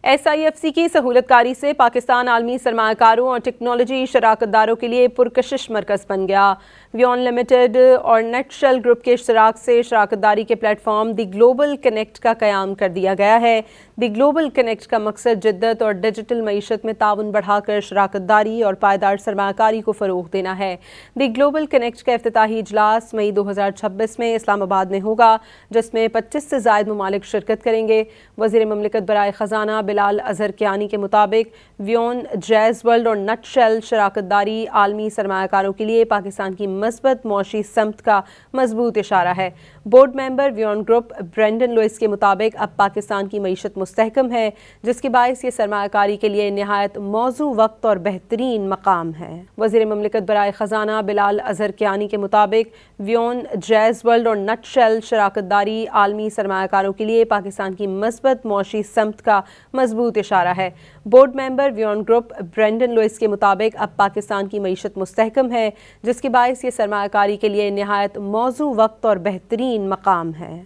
SIFC کی سہولت کاری سے پاکستان عالمی سرمایہ کاروں اور ٹیکنالوجی شراکت داروں کے لیے پرکشش مرکز بن گیا۔ ویون لمیٹڈ اور نیٹ شیل گروپ کے اشتراک سے شراکت داری کے پلیٹ فارم دی گلوبل کنیکٹ کا قیام کر دیا گیا ہے۔ دی گلوبل کنیکٹ کا مقصد جدت اور ڈیجیٹل معیشت میں تعاون بڑھا کر شراکت داری اور پائیدار سرمایہ کاری کو فروغ دینا ہے۔ دی گلوبل کنیکٹ کا افتتاحی اجلاس مئی 2026 میں اسلام آباد میں ہوگا، جس میں 25 سے زائد ممالک شرکت کریں گے۔ وزیر مملکت برائے خزانہ بلال اظہر کیانی کے مطابق ویون، جیز ورلڈ اور نٹ شیل شراکت داری عالمی سرمایہ کاروں کے لیے پاکستان کی مثبت معاشی سمت کا مضبوط اشارہ ہے۔ بورڈ ممبر ویون گروپ برینڈن لوئس کے مطابق اب پاکستان کی معیشت مستحکم ہے، جس کے باعث یہ سرمایہ کاری کے لیے نہایت موزوں وقت اور بہترین مقام ہے۔ وزیر مملکت برائے خزانہ بلال اظہر کیانی کے مطابق ویون، جیز ورلڈ اور نٹ شیل شراکت داری عالمی سرمایہ کاروں کے لیے پاکستان کی مثبت معاشی سمت کا مضبوط اشارہ ہے۔ بورڈ ممبر ویون گروپ برینڈن لوئس کے مطابق اب پاکستان کی معیشت مستحکم ہے، جس کے باعث یہ سرمایہ کاری کے لیے نہایت موزوں وقت اور بہترین مقام ہے۔